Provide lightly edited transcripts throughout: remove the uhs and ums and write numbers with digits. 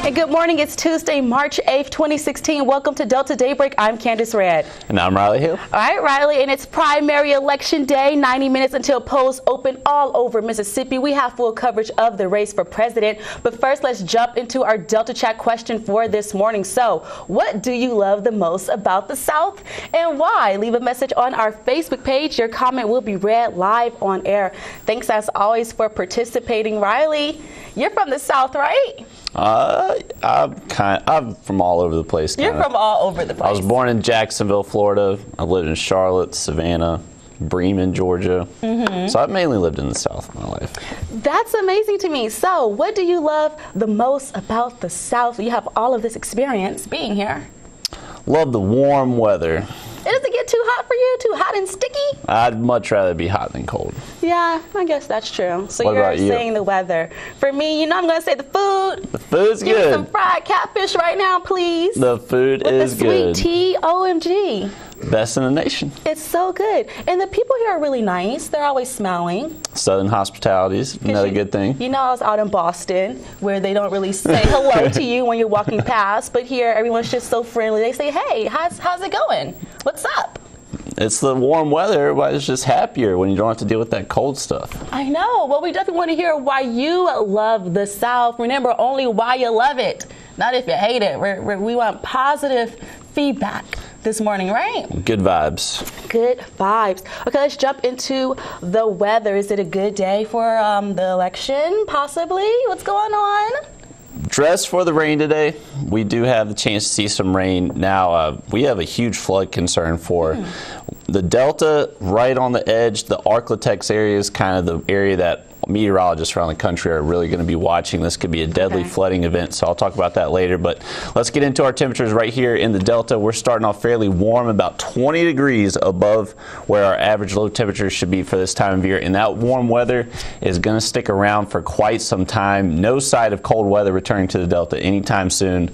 And good morning. It's Tuesday, March 8th, 2016. Welcome to Delta Daybreak. I'm Kandace Red. And I'm Riley Hill. All right, Riley, and it's primary election day, 90 minutes until polls open all over Mississippi. We have full coverage of the race for president. But first, let's jump into our Delta Chat question for this morning. So, what do you love the most about the South and why? Leave a message on our Facebook page. Your comment will be read live on air. Thanks, as always, for participating. Riley, you're from the South, right? I'm from all over the place. You're from all over the place. I was born in Jacksonville, Florida. I lived in Charlotte, Savannah, Bremen, Georgia. So I've mainly lived in the South of my life. That's amazing to me. So what do you love the most about the South? You have all of this experience being here. Love the warm weather. It doesn't get too hot for you? Too hot and sticky? I'd much rather be hot than cold. Yeah, I guess that's true. So What you're about you? saying the weather. For me, I'm going to say the food. The food's Give me good. some fried catfish right now, please. The food With is the sweet good. tea, OMG. Best in the nation. It's so good. And the people here are really nice. They're always smiling. Southern hospitality is another good thing. You know, I was out in Boston where they don't really say hello to you when you're walking past. But here, everyone's just so friendly. They say, hey, how's it going? What's up? It's the warm weather. Everybody's just happier when you don't have to deal with that cold stuff. I know. Well, we definitely want to hear why you love the South. Remember, only why you love it, not if you hate it. We want positive feedback this morning, right? Good vibes. Good vibes. Okay, let's jump into the weather. Is it a good day for the election, possibly? What's going on? Dress for the rain today. We do have the chance to see some rain. Now, we have a huge flood concern for the Delta, right on the edge. The Arklatex area is kind of the area that meteorologists around the country are really going to be watching. This could be a deadly flooding event, so I'll talk about that later. But let's get into our temperatures right here in the Delta. We're starting off fairly warm, about 20 degrees above where our average low temperature should be for this time of year. And that warm weather is going to stick around for quite some time. No sight of cold weather returning to the Delta anytime soon.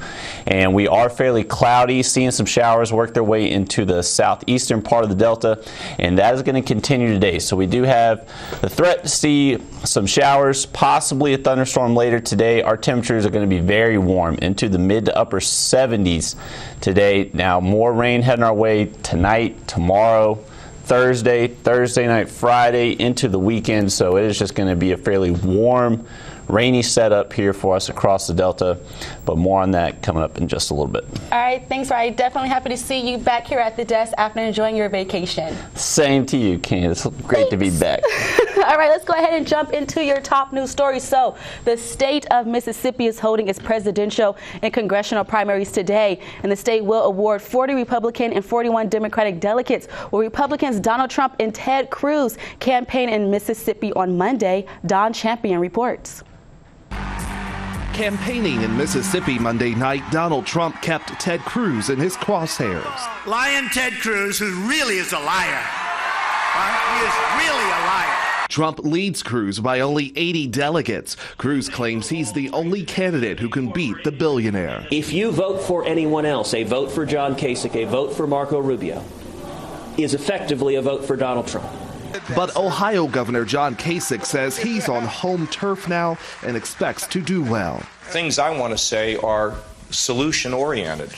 And we are fairly cloudy, seeing some showers work their way into the southeastern part of the Delta. And that is going to continue today. So we do have the threat to see some showers, possibly a thunderstorm later today. Our temperatures are going to be very warm, into the mid to upper 70s today. Now, more rain heading our way tonight, tomorrow, Thursday night, Friday, into the weekend. So it is just going to be a fairly warm, rainy setup here for us across the Delta, but more on that coming up in just a little bit. All right, thanks, Riley. Definitely happy to see you back here at the desk after enjoying your vacation. Same to you, Candace. Great to be back. All right, let's go ahead and jump into your top news stories. So, the state of Mississippi is holding its presidential and congressional primaries today, and the state will award 40 Republican and 41 Democratic delegates, where Republicans Donald Trump and Ted Cruz campaign in Mississippi on Monday. Don Champion reports. Campaigning in Mississippi Monday night, Donald Trump kept Ted Cruz in his crosshairs. Lying Ted Cruz, who really is a liar. He is really a liar. Trump leads Cruz by only 80 delegates. Cruz claims he's the only candidate who can beat the billionaire. If you vote for anyone else, a vote for John Kasich, a vote for Marco Rubio, is effectively a vote for Donald Trump. But Ohio Governor John Kasich says he's on home turf now and expects to do well. Things I want to say are solution-oriented. I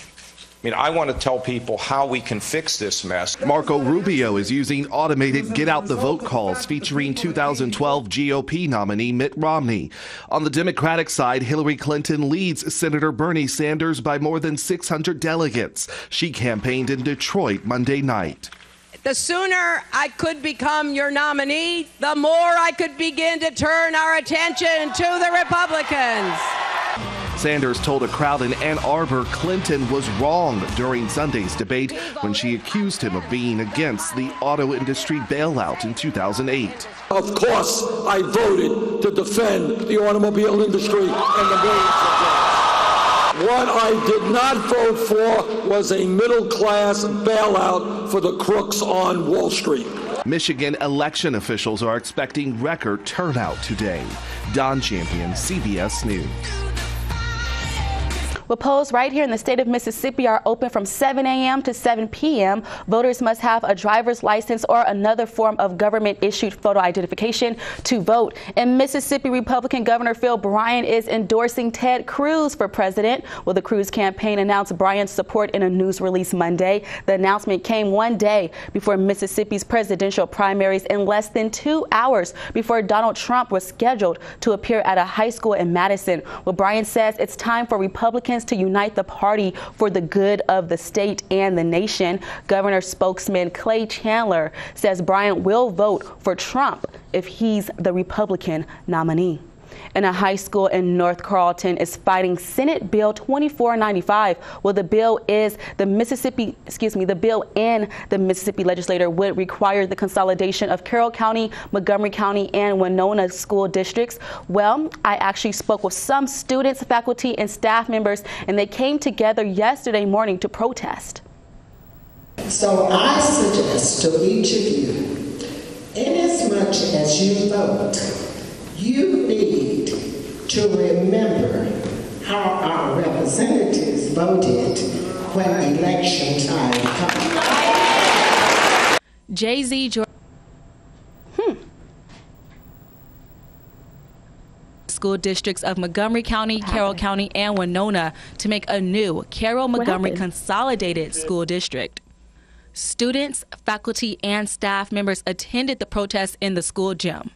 mean, I want to tell people how we can fix this mess. Marco Rubio is using automated get-out-the-vote calls featuring 2012 GOP nominee Mitt Romney. On the Democratic side, Hillary Clinton leads Senator Bernie Sanders by more than 600 delegates. She campaigned in Detroit Monday night. The sooner I could become your nominee, the more I could begin to turn our attention to the Republicans. Sanders told a crowd in Ann Arbor Clinton was wrong during Sunday's debate when she accused him of being against the auto industry bailout in 2008. Of course, I voted to defend the automobile industry and the millions of jobs. What I did not vote for was a middle-class bailout for the crooks on Wall Street. Michigan election officials are expecting record turnout today. Don Champion, CBS News. Well, polls right here in the state of Mississippi are open from 7 a.m. to 7 p.m. Voters must have a driver's license or another form of government-issued photo identification to vote. And Mississippi Republican Governor Phil Bryant is endorsing Ted Cruz for president. Well, the Cruz campaign announced Bryant's support in a news release Monday. The announcement came one day before Mississippi's presidential primaries and less than 2 hours before Donald Trump was scheduled to appear at a high school in Madison. Well, Bryant says it's time for Republicans to unite the party for the good of the state and the nation. Governor spokesman Clay Chandler says Bryant will vote for Trump if he's the Republican nominee. And a high school in North Carlton is fighting Senate Bill 2495. Well, the bill in the Mississippi legislature would require the consolidation of Carroll County, Montgomery County, and Winona school districts. Well, I actually spoke with some students, faculty, and staff members, and they came together yesterday morning to protest. So I suggest to each of you, inasmuch as you vote, you need to remember how our representatives voted when election time comes. Jay-Z school districts of Montgomery County, Carroll County, and Winona to make a new Carroll-Montgomery Consolidated School District. Students, faculty, and staff members attended the protest in the school gym.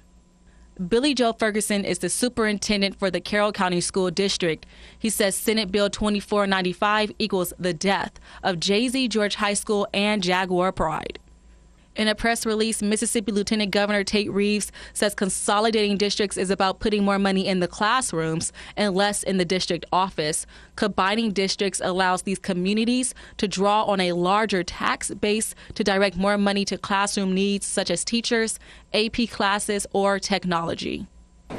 Billy Joe Ferguson is the superintendent for the Carroll County School District. He says Senate Bill 2495 equals the death of Jay-Z George High School and Jaguar Pride. In a press release, Mississippi Lieutenant Governor Tate Reeves says consolidating districts is about putting more money in the classrooms and less in the district office. Combining districts allows these communities to draw on a larger tax base to direct more money to classroom needs such as teachers, AP classes, or technology.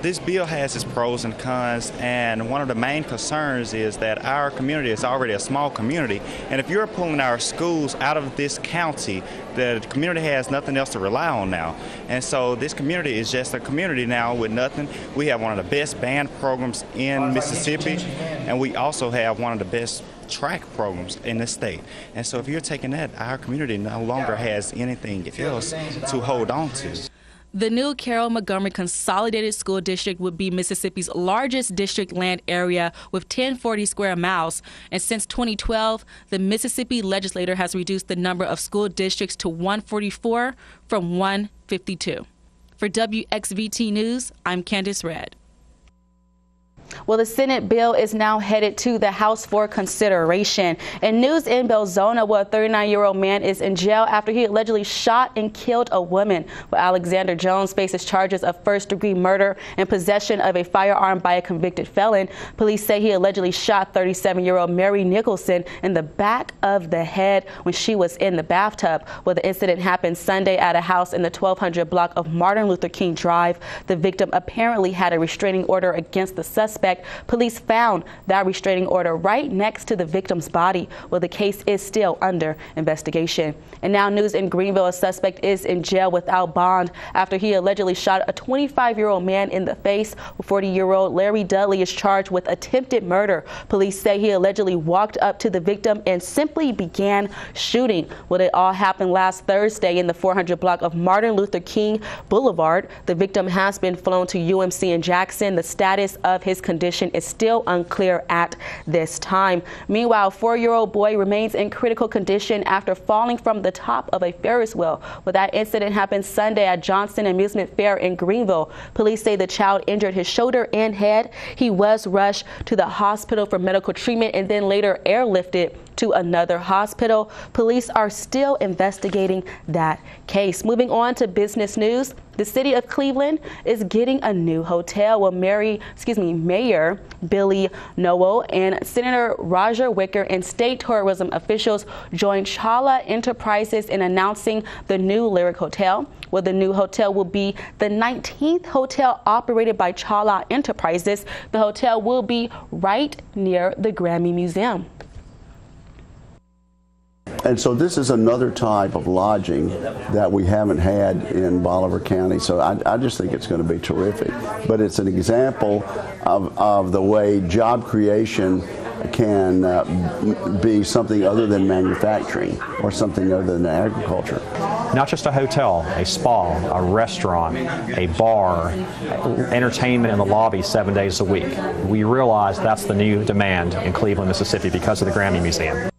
This bill has its pros and cons, and one of the main concerns is that our community is already a small community, and if you're pulling our schools out of this county, the community has nothing else to rely on now. And so this community is just a community now with nothing. We have one of the best band programs in Mississippi, and we also have one of the best track programs in the state. And so if you're taking that, our community no longer has anything else to hold on to. The new Carroll-Montgomery Consolidated School District would be Mississippi's largest district land area with 1040 square miles. And since 2012, the Mississippi legislature has reduced the number of school districts to 144 from 152. For WXVT News, I'm Kandace Red. Well, the Senate bill is now headed to the House for consideration. And news in Belzona, where a 39-year-old man is in jail after he allegedly shot and killed a woman. Well, Alexander Jones faces charges of first-degree murder and possession of a firearm by a convicted felon. Police say he allegedly shot 37-year-old Mary Nicholson in the back of the head when she was in the bathtub. Well, the incident happened Sunday at a house in the 1200 block of Martin Luther King Drive. The victim apparently had a restraining order against the suspect. Police found that restraining order right next to the victim's body. Well, the case is still under investigation. And now news in Greenville, a suspect is in jail without bond after he allegedly shot a 25-year-old man in the face. 40-year-old Larry Dudley is charged with attempted murder. Police say he allegedly walked up to the victim and simply began shooting. Well, it all happened last Thursday in the 400 block of Martin Luther King Boulevard. The victim has been flown to UMC in Jackson. The status of his condition is still unclear at this time. Meanwhile, a 4-year-old boy remains in critical condition after falling from the top of a Ferris wheel. Well, that incident happened Sunday at Johnston Amusement Fair in Greenville. Police say the child injured his shoulder and head. He was rushed to the hospital for medical treatment and then later airlifted to another hospital. Police are still investigating that case. Moving on to business news. The city of Cleveland is getting a new hotel. Well, Mayor Billy Noel and Senator Roger Wicker and state tourism officials joined Chala Enterprises in announcing the new Lyric Hotel. Well, the new hotel will be the 19th hotel operated by Chala Enterprises. The hotel will be right near the Grammy Museum. And so this is another type of lodging that we haven't had in Bolivar County. So I just think it's going to be terrific. But it's an example of the way job creation can be something other than manufacturing or something other than agriculture. Not just a hotel, a spa, a restaurant, a bar, entertainment in the lobby 7 days a week. We realize that's the new demand in Cleveland, Mississippi because of the Grammy Museum.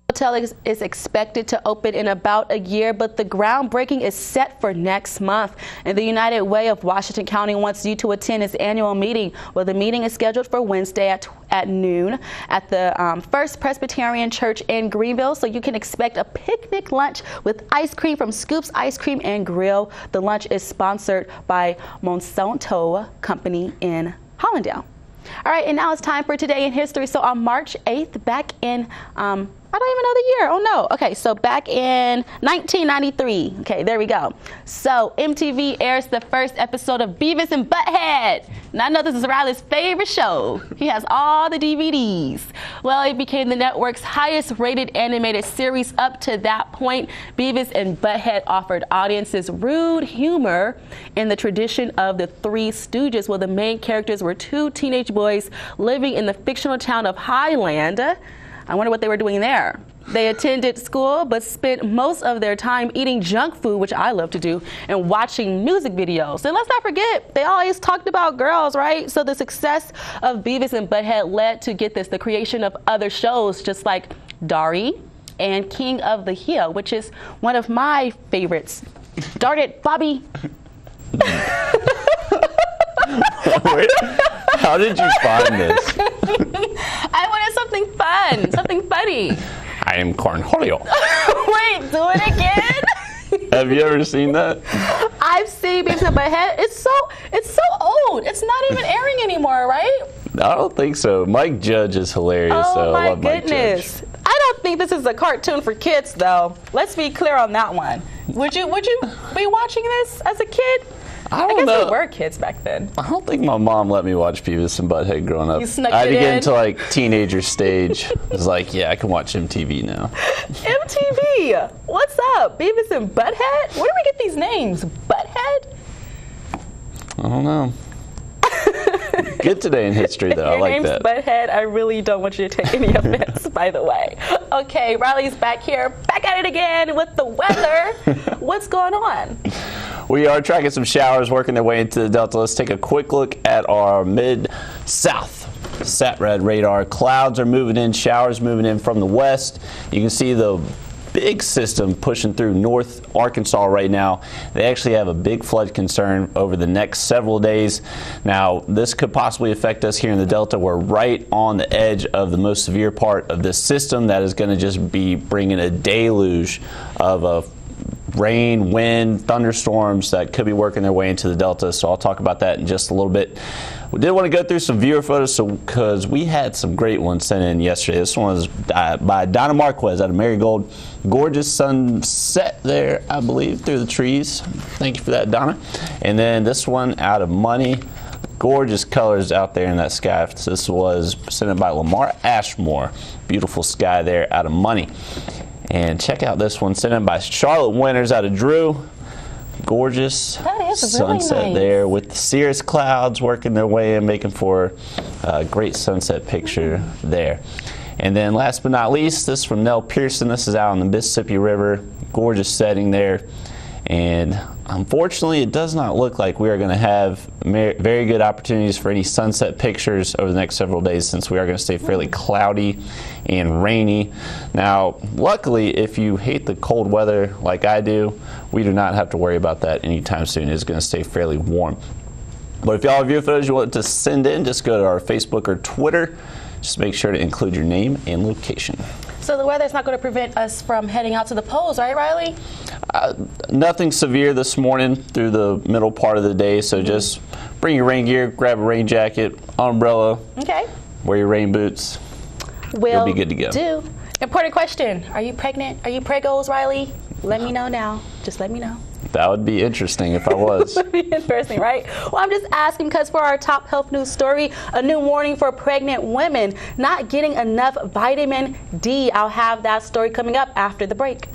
The hotel is expected to open in about a year, but the groundbreaking is set for next month. And the United Way of Washington County wants you to attend its annual meeting. Well, the meeting is scheduled for Wednesday at noon at the First Presbyterian Church in Greenville. So you can expect a picnic lunch with ice cream from Scoops Ice Cream and Grill. The lunch is sponsored by Monsanto Company in Hollandale. All right, and now it's time for Today in History. So on March 8th, back in, I don't even know the year. Oh no. Okay, so back in 1993. Okay, there we go. So MTV airs the first episode of Beavis and Butthead. Now I know this is Riley's favorite show. He has all the DVDs. Well, it became the network's highest rated animated series up to that point. Beavis and Butthead offered audiences rude humor in the tradition of the Three Stooges. Well, the main characters were two teenage boys living in the fictional town of Highland. I wonder what they were doing there. They attended school, but spent most of their time eating junk food, which I love to do, and watching music videos. And let's not forget, they always talked about girls, right? So the success of Beavis and Butthead led to, get this, the creation of other shows just like Dari and King of the Hill, which is one of my favorites. Darn it, Bobby. Wait, how did you find this? I wanted something fun, something funny. I am Cornholio. Wait, do it again. Have you ever seen that? I've seen Beavis and Butthead. It's so old. It's not even airing anymore, right? I don't think so. Mike Judge is hilarious. Oh so my I love goodness. Mike Judge. I don't think this is a cartoon for kids, though. Let's be clear on that one. Would you be watching this as a kid? I guess know. we were kids back then. I don't think my mom let me watch Beavis and Butthead growing up. You snuck I had to it get in? into like teenager stage. I was like, yeah, I can watch MTV now. MTV, what's up? Beavis and Butthead? Where do we get these names? Butthead? I don't know. Good Today in History, though. I like Your name's that. Butthead. I really don't want you to take any offense, by the way. Okay, Riley's back here, back at it again with the weather. What's going on? We are tracking some showers working their way into the Delta. Let's take a quick look at our mid-south SatRad radar. Clouds are moving in, showers moving in from the west. You can see the big system pushing through North Arkansas right now. They actually have a big flood concern over the next several days. Now, this could possibly affect us here in the Delta. We're right on the edge of the most severe part of this system that is going to just be bringing a deluge of rain, wind, thunderstorms that could be working their way into the Delta. So I'll talk about that in just a little bit. We did want to go through some viewer photos because we had some great ones sent in yesterday. This one was by Donna Marquez out of Marigold. Gorgeous sunset there, I believe, through the trees. Thank you for that, Donna. And then this one out of Money. Gorgeous colors out there in that sky. This was sent in by Lamar Ashmore. Beautiful sky there out of Money. And check out this one sent in by Charlotte Winters out of Drew. Gorgeous sunset really nice. there with the cirrus clouds working their way in, making for a great sunset picture there. And then last but not least, this from Nell Pearson. This is out on the Mississippi River. Gorgeous setting there. And unfortunately, it does not look like we are going to have very good opportunities for any sunset pictures over the next several days, since we are going to stay fairly cloudy and rainy. Now, luckily, if you hate the cold weather like I do, we do not have to worry about that anytime soon. It's going to stay fairly warm. But if y'all have view photos you want to send in, just go to our Facebook or Twitter. Just make sure to include your name and location. So the weather's not going to prevent us from heading out to the polls, right, Riley? Nothing severe this morning through the middle part of the day, so just bring your rain gear, grab a rain jacket, umbrella, Okay. wear your rain boots. You'll be good to go. Do. Important question. Are you pregnant? Are you preggos, Riley? Let me know now. Just let me know. That would be interesting if I was. That would be interesting, right? Well, I'm just asking because for our top health news story, a new warning for pregnant women not getting enough vitamin D. I'll have that story coming up after the break.